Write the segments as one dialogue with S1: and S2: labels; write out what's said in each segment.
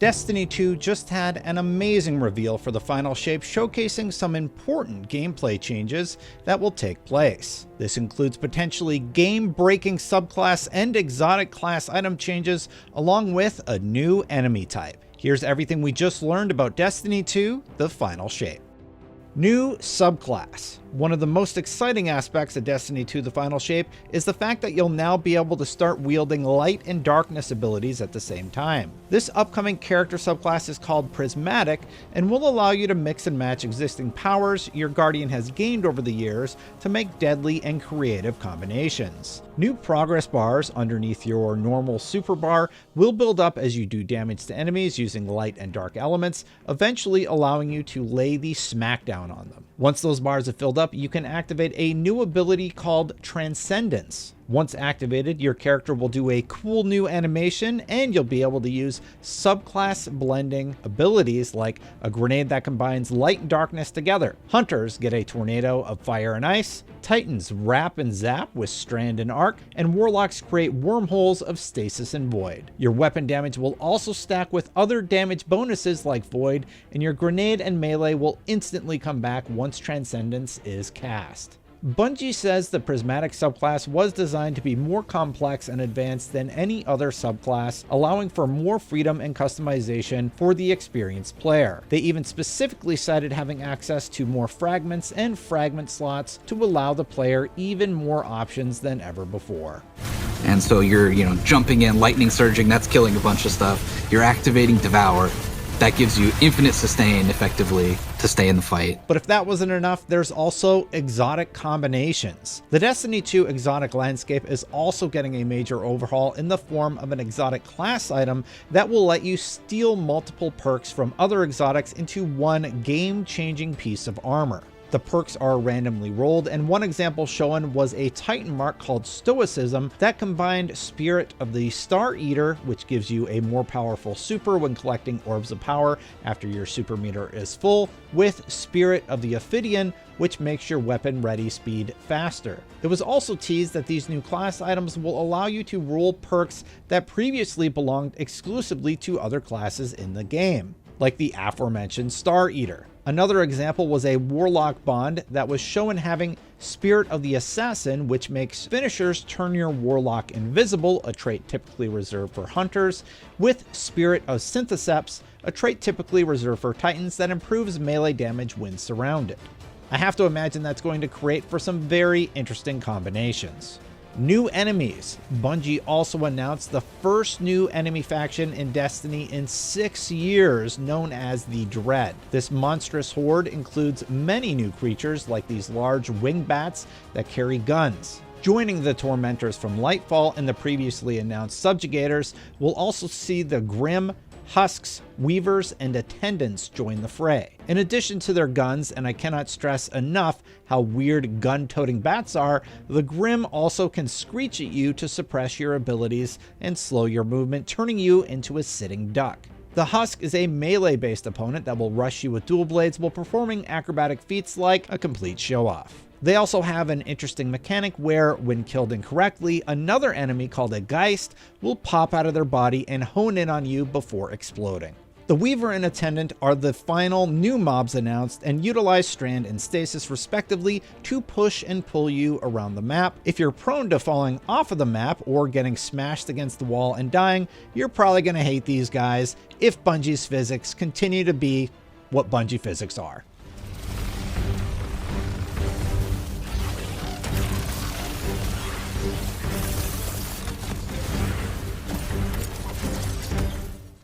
S1: Destiny 2 just had an amazing reveal for the final shape, showcasing some important gameplay changes that will take place. This includes potentially game-breaking subclass and exotic class item changes, along with a new enemy type. Here's everything we just learned about Destiny 2, the final shape. New subclass. One of the most exciting aspects of Destiny 2 The Final Shape is the fact that you'll now be able to start wielding light and darkness abilities at the same time. This upcoming character subclass is called Prismatic and will allow you to mix and match existing powers your Guardian has gained over the years to make deadly and creative combinations. New progress bars underneath your normal super bar will build up as you do damage to enemies using light and dark elements, eventually allowing you to lay the smackdown on them. Once those bars have filled up, you can activate a new ability called Transcendence. Once activated, your character will do a cool new animation, and you'll be able to use subclass blending abilities like a grenade that combines light and darkness together. Hunters get a tornado of fire and ice, Titans wrap and zap with strand and arc, and Warlocks create wormholes of stasis and void. Your weapon damage will also stack with other damage bonuses like void, and your grenade and melee will instantly come back once Transcendence is cast. Bungie says the Prismatic subclass was designed to be more complex and advanced than any other subclass, allowing for more freedom and customization for the experienced player. They even specifically cited having access to more fragments and fragment slots to allow the player even more options than ever before.
S2: And so you're, jumping in, lightning surging, that's killing a bunch of stuff. You're activating Devour. That gives you infinite sustain, effectively, to stay in the fight.
S1: But if that wasn't enough, there's also exotic combinations. The Destiny 2 exotic landscape is also getting a major overhaul in the form of an exotic class item that will let you steal multiple perks from other exotics into one game-changing piece of armor. The perks are randomly rolled, and one example shown was a Titan mark called Stoicism that combined Spirit of the Star Eater, which gives you a more powerful super when collecting orbs of power after your super meter is full, with Spirit of the Ophidian, which makes your weapon ready speed faster. It was also teased that these new class items will allow you to roll perks that previously belonged exclusively to other classes in the game, like the aforementioned Star Eater. Another example was a Warlock bond that was shown having Spirit of the Assassin, which makes finishers turn your Warlock invisible, a trait typically reserved for Hunters, with Spirit of Syntheseps, a trait typically reserved for Titans that improves melee damage when surrounded. I have to imagine that's going to create for some very interesting combinations. New enemies. Bungie also announced the first new enemy faction in Destiny in 6 years, known as the Dread. This monstrous horde includes many new creatures like these large winged bats that carry guns. Joining the Tormentors from Lightfall and the previously announced Subjugators, we'll also see the Grim, Husks, Weavers, and Attendants join the fray. In addition to their guns, and I cannot stress enough how weird gun-toting bats are, the Grim also can screech at you to suppress your abilities and slow your movement, turning you into a sitting duck. The Husk is a melee-based opponent that will rush you with dual blades while performing acrobatic feats like a complete show-off. They also have an interesting mechanic where, when killed incorrectly, another enemy called a Geist will pop out of their body and hone in on you before exploding. The Weaver and Attendant are the final new mobs announced and utilize Strand and Stasis respectively to push and pull you around the map. If you're prone to falling off of the map or getting smashed against the wall and dying, you're probably going to hate these guys if Bungie's physics continue to be what Bungie physics are.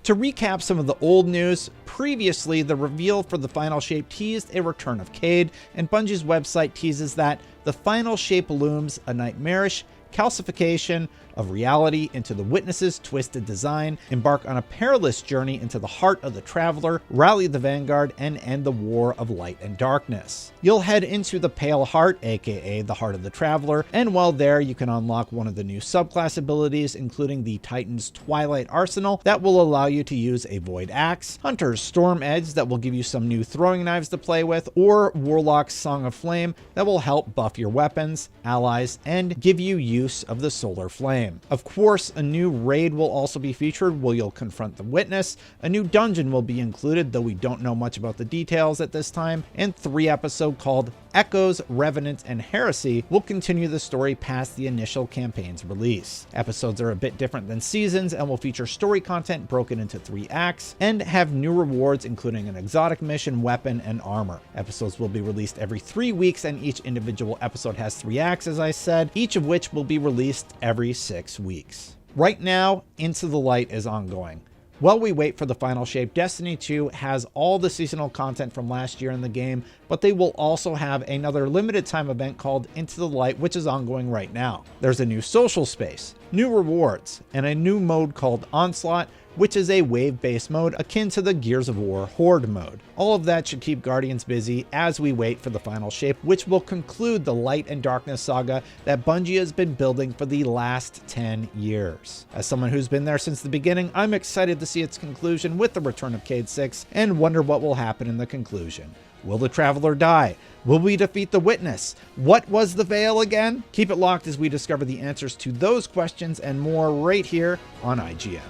S1: To recap some of the old news, previously the reveal for the final shape teased a return of Cayde, and Bungie's website teases that the final shape looms a nightmarish calcification of reality into the Witness's twisted design, embark on a perilous journey into the heart of the Traveler, rally the Vanguard, and end the war of light and darkness. You'll head into the Pale Heart, aka the Heart of the Traveler, and while there you can unlock one of the new subclass abilities, including the Titan's Twilight Arsenal that will allow you to use a Void Axe, Hunter's Storm Edge that will give you some new throwing knives to play with, or Warlock's Song of Flame that will help buff your weapons, allies, and give you use of the Solar Flame. game. Of course, a new raid will also be featured where you'll confront the Witness, a new dungeon will be included, though we don't know much about the details at this time, and 3 episodes called Echoes, Revenant, and Heresy will continue the story past the initial campaign's release. Episodes are a bit different than seasons and will feature story content broken into 3 acts and have new rewards including an exotic mission, weapon, and armor. Episodes will be released every 3 weeks and each individual episode has 3 acts, as I said, each of which will be released every 6 weeks. Right now, Into the Light is ongoing. While we wait for the final shape, Destiny 2 has all the seasonal content from last year in the game, but they will also have another limited time event called Into the Light, which is ongoing right now. There's a new social space, new rewards, and a new mode called Onslaught, which is a wave-based mode akin to the Gears of War Horde mode. All of that should keep Guardians busy as we wait for the final shape, which will conclude the Light and Darkness saga that Bungie has been building for the last 10 years. As someone who's been there since the beginning, I'm excited to see its conclusion with the return of Cayde 6 and wonder what will happen in the conclusion. Will the Traveler die? Will we defeat the Witness? What was the Veil again? Keep it locked as we discover the answers to those questions and more right here on IGN.